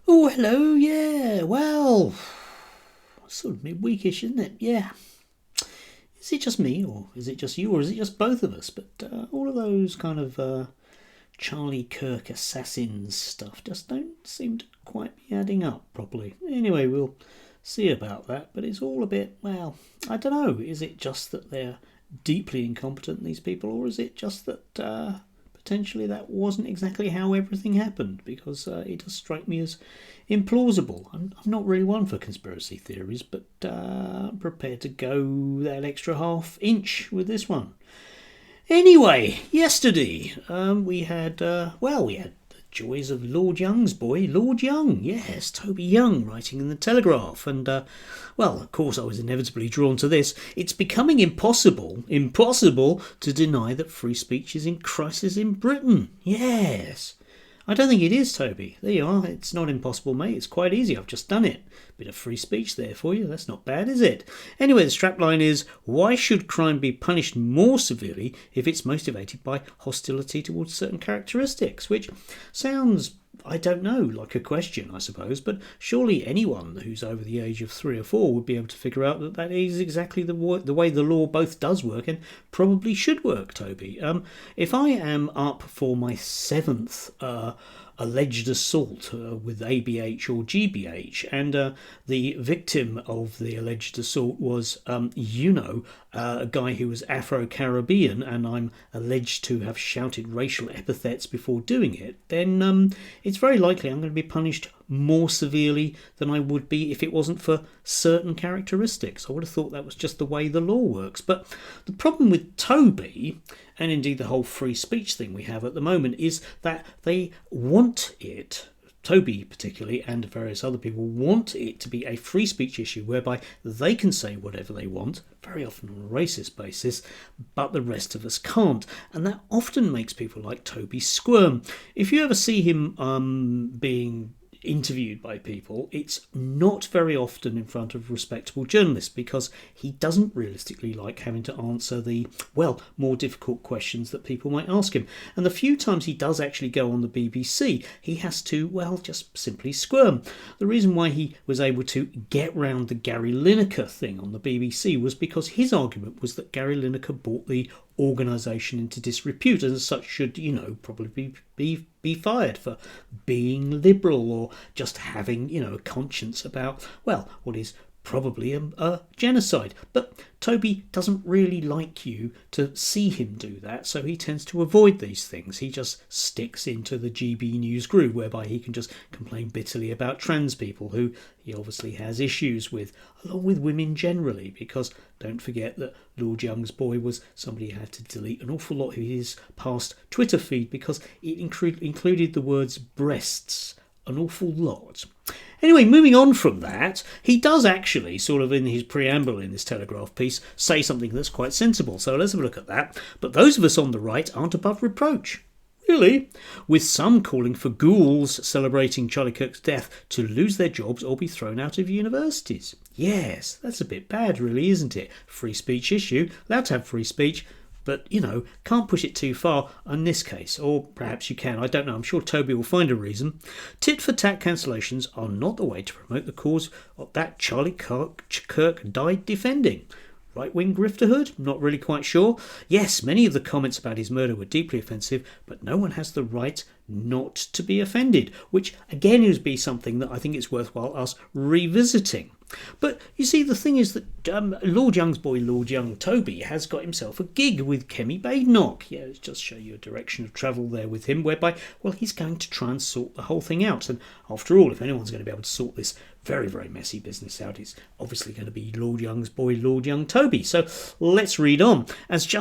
Oh, hello, yeah, well, sort of midweekish, isn't it? Yeah. Is it just me, or is it just you, or is it just both of us? But all of those kind of Charlie Kirk assassins stuff just don't seem to quite be adding up properly. Anyway, we'll see about that, but it's all a bit, well, I don't know. Is it just that they're deeply incompetent, these people, or is it just that potentially that wasn't exactly how everything happened? Because it does strike me as implausible. I'm not really one for conspiracy theories, but I'm prepared to go that extra half inch with this one. Anyway, yesterday we had the joys of Lord Young's boy, Lord Young. Yes, Toby Young, writing in the Telegraph, and of course, I was inevitably drawn to this. It's becoming impossible to deny that free speech is in crisis in Britain. Yes. I don't think it is, Toby. There you are. It's not impossible, mate. It's quite easy. I've just done it. Bit of free speech there for you. That's not bad, is it? Anyway, the strapline is, why should crime be punished more severely if it's motivated by hostility towards certain characteristics? Which sounds, I don't know, like a question, I suppose, but surely anyone who's over the age of 3 or 4 would be able to figure out that that is exactly the way the law both does work and probably should work, Toby. If I am up for my seventh alleged assault with ABH or GBH, and the victim of the alleged assault was, a guy who was Afro-Caribbean, and I'm alleged to have shouted racial epithets before doing it, then it's very likely I'm going to be punished more severely than I would be if it wasn't for certain characteristics. I would have thought that was just the way the law works. But the problem with Toby, and indeed the whole free speech thing we have at the moment, is that they want it, Toby particularly, and various other people want it to be a free speech issue whereby they can say whatever they want, very often on a racist basis, but the rest of us can't. And that often makes people like Toby squirm. If you ever see him being interviewed by people, it's not very often in front of respectable journalists, because he doesn't realistically like having to answer the, more difficult questions that people might ask him. And the few times he does actually go on the BBC, he has to, just simply squirm. The reason why he was able to get round the Gary Lineker thing on the BBC was because his argument was that Gary Lineker brought the organisation into disrepute, and as such should, probably be fired for being liberal or just having, a conscience about, what is probably a genocide. But Toby doesn't really like you to see him do that, so he tends to avoid these things. He just sticks into the GB News groove, whereby he can just complain bitterly about trans people, who he obviously has issues with, along with women generally, because don't forget that Lord Young's boy was somebody who had to delete an awful lot of his past Twitter feed because it included the words breasts an awful lot. Anyway, moving on from that, he does actually, sort of in his preamble in this Telegraph piece, say something that's quite sensible. So let's have a look at that. But those of us on the right aren't above reproach. Really? With some calling for ghouls celebrating Charlie Kirk's death to lose their jobs or be thrown out of universities. Yes, that's a bit bad, really, isn't it? Free speech issue, allowed to have free speech, but, can't push it too far in this case. Or perhaps you can, I don't know. I'm sure Toby will find a reason. Tit-for-tat cancellations are not the way to promote the cause of that Charlie Kirk died defending. Right-wing grifterhood? Not really quite sure. Yes, many of the comments about his murder were deeply offensive, but no one has the right not to be offended, which again would be something that I think it's worthwhile us revisiting. But you see, the thing is that Lord Young's boy, Lord Young, Toby, has got himself a gig with Kemi Badenoch. Yeah, let's just show you a direction of travel there with him, whereby, he's going to try and sort the whole thing out. And after all, if anyone's going to be able to sort this very, very messy business out, it's obviously going to be Lord Young's boy, Lord Young Toby. So let's read on. As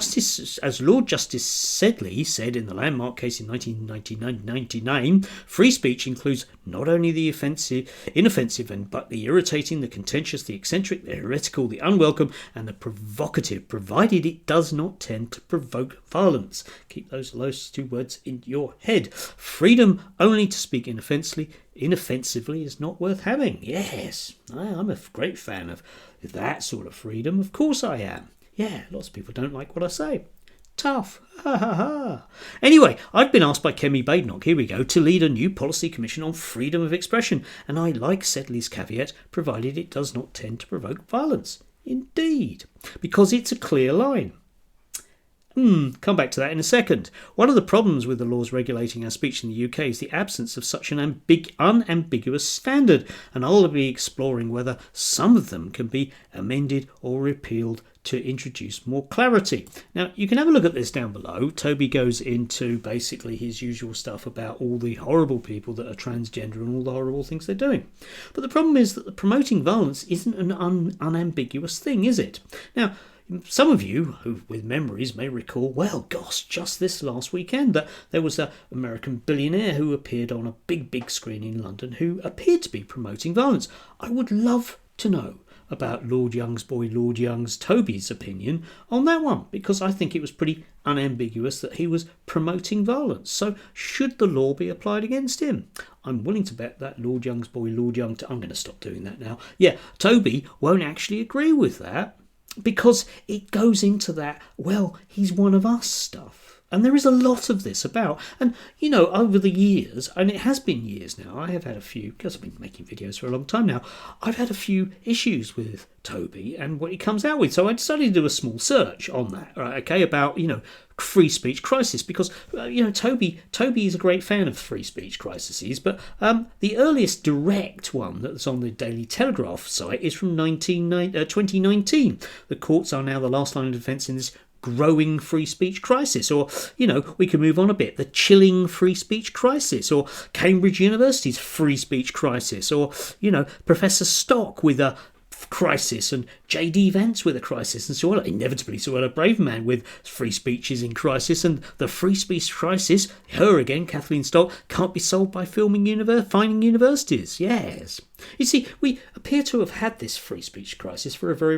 Lord Justice Sedley said in the landmark case in 1999, free speech includes not only the inoffensive, but the irritating, the contentious, the eccentric, the heretical, the unwelcome, and the provocative, provided it does not tend to provoke violence. Keep those two words in your head. Freedom only to speak inoffensively is not worth having. Yes, I'm a great fan of that sort of freedom. Of course I am. Yeah, lots of people don't like what I say. Tough. Ha ha ha. Anyway, I've been asked by Kemi Badenoch, here we go, to lead a new policy commission on freedom of expression, and I like Sedley's caveat, provided it does not tend to provoke violence. Indeed, because it's a clear line. Come back to that in a second. One of the problems with the laws regulating our speech in the UK is the absence of such an unambiguous standard, and I'll be exploring whether some of them can be amended or repealed to introduce more clarity. Now, you can have a look at this down below. Toby goes into basically his usual stuff about all the horrible people that are transgender and all the horrible things they're doing. But the problem is that promoting violence isn't an unambiguous thing, is it? Now, some of you who with memories may recall, well, gosh, just this last weekend that there was an American billionaire who appeared on a big screen in London who appeared to be promoting violence. I would love to know about Lord Young's boy, Lord Young's Toby's opinion on that one, because I think it was pretty unambiguous that he was promoting violence. So should the law be applied against him? I'm willing to bet that Lord Young's boy, Lord Young, I'm going to stop doing that now. Yeah, Toby won't actually agree with that, because it goes into that, well, he's one of us stuff. And there is a lot of this about. And, you know, over the years, and it has been years now, I have had a few, because I've been making videos for a long time now, I've had a few issues with Toby and what he comes out with. So I decided to do a small search on that, right, okay, about, you know, free speech crisis, because, you know, Toby is a great fan of free speech crises, but the earliest direct one that's on the Daily Telegraph site is from 2019. The courts are now the last line of defence in this growing free speech crisis, or, you know, we can move on a bit, the chilling free speech crisis, or Cambridge University's free speech crisis, or, you know, Professor Stock with a crisis, and J.D. Vance with a crisis, and so on. Inevitably, so on, a brave man with free speech is in crisis, and the free speech crisis, her again, Kathleen Stock, can't be solved by finding universities. Yes. You see, we appear to have had this free speech crisis for a very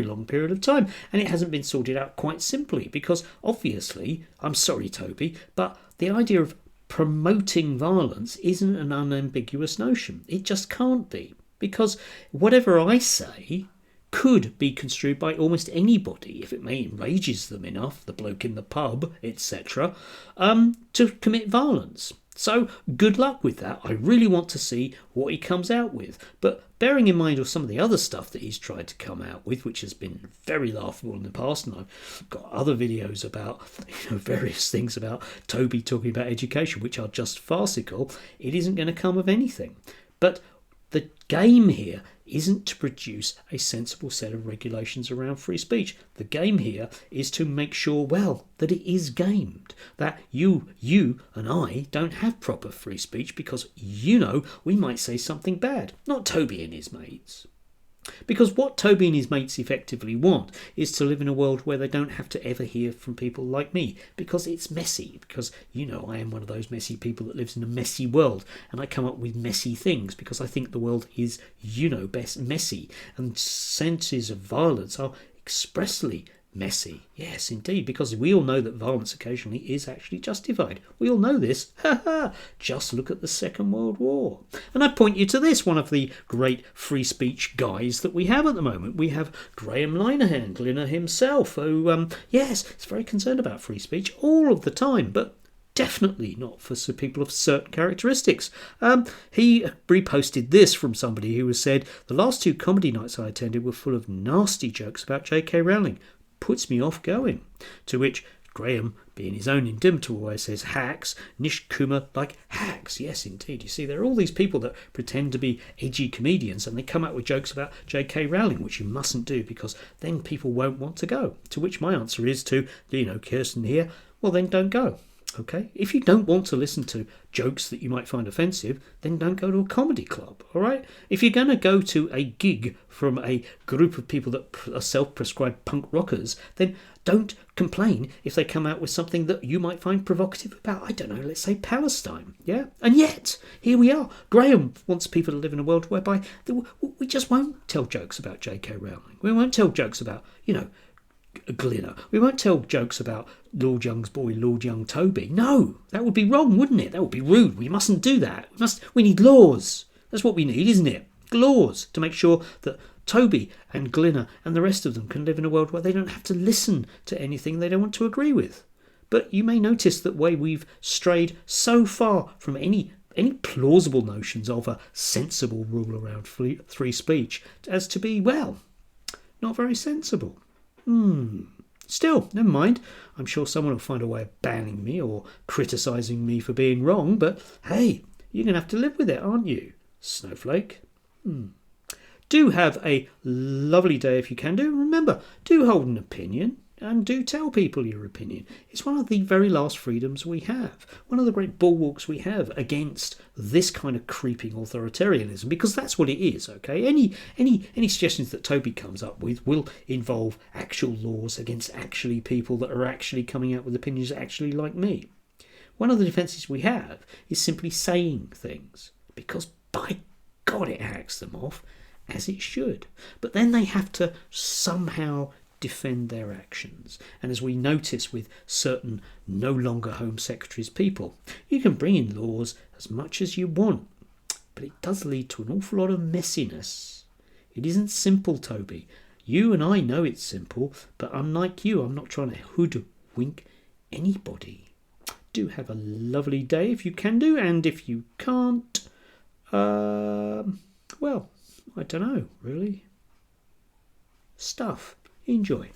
long period of time, and it hasn't been sorted out quite simply, because obviously, I'm sorry, Toby, but the idea of promoting violence isn't an unambiguous notion. It just can't be. Because whatever I say could be construed by almost anybody, if it may enrages them enough, the bloke in the pub, etc., to commit violence. So good luck with that. I really want to see what he comes out with. But bearing in mind of some of the other stuff that he's tried to come out with, which has been very laughable in the past, and I've got other videos about, you know, various things about Toby talking about education, which are just farcical, it isn't going to come of anything. But the game here isn't to produce a sensible set of regulations around free speech. The game here is to make sure, well, that it is gamed. That you and I don't have proper free speech because, you know, we might say something bad. Not Toby and his mates. Because what Toby and his mates effectively want is to live in a world where they don't have to ever hear from people like me, because it's messy, because, you know, I am one of those messy people that lives in a messy world, and I come up with messy things because I think the world is, you know, best messy, and senses of violence are expressly messy. Yes, indeed, because we all know that violence occasionally is actually justified. We all know this. Just look at the Second World War. And I point you to this, one of the great free speech guys that we have at the moment. We have Graham Linehan himself, who, yes, is very concerned about free speech all of the time, but definitely not for people of certain characteristics. He reposted this from somebody who has said, the last two comedy nights I attended were full of nasty jokes about J.K. Rowling. Puts me off going. To which Graham, being his own inimitable way, says, hacks, Nish Kumar like hacks. Yes, indeed. You see, there are all these people that pretend to be edgy comedians and they come out with jokes about J.K. Rowling, which you mustn't do because then people won't want to go. To which my answer is to, you know, Kirsten here, well, then don't go. Okay, if you don't want to listen to jokes that you might find offensive, then don't go to a comedy club, all right? If you're going to go to a gig from a group of people that are self-prescribed punk rockers, then don't complain if they come out with something that you might find provocative about, I don't know, let's say Palestine, yeah? And yet, here we are. Graham wants people to live in a world whereby we just won't tell jokes about J.K. Rowling. We won't tell jokes about, you know, Glinner. We won't tell jokes about Lord Young's boy, Lord Young Toby. No, that would be wrong, wouldn't it? That would be rude. We mustn't do that. We need laws. That's what we need, isn't it? Laws to make sure that Toby and Glinner and the rest of them can live in a world where they don't have to listen to anything they don't want to agree with. But you may notice that way we've strayed so far from any plausible notions of a sensible rule around free speech as to be, well, not very sensible. Still, never mind. I'm sure someone will find a way of banning me or criticising me for being wrong, but hey, you're going to have to live with it, aren't you, Snowflake? Do have a lovely day if you can do. Remember, do hold an opinion and do tell people your opinion. It's one of the very last freedoms we have. One of the great bulwarks we have against this kind of creeping authoritarianism, because that's what it is, okay? Any suggestions that Toby comes up with will involve actual laws against actually people that are actually coming out with opinions actually like me. One of the defences we have is simply saying things, because by God it hacks them off, as it should. But then they have to somehow defend their actions. And as we notice with certain no longer Home Secretary's people, you can bring in laws as much as you want, but it does lead to an awful lot of messiness. It isn't simple, Toby. You and I know it's simple, but unlike you, I'm not trying to hoodwink anybody. Do have a lovely day if you can do, and if you can't, well, I don't know, really. Stuff. Enjoy.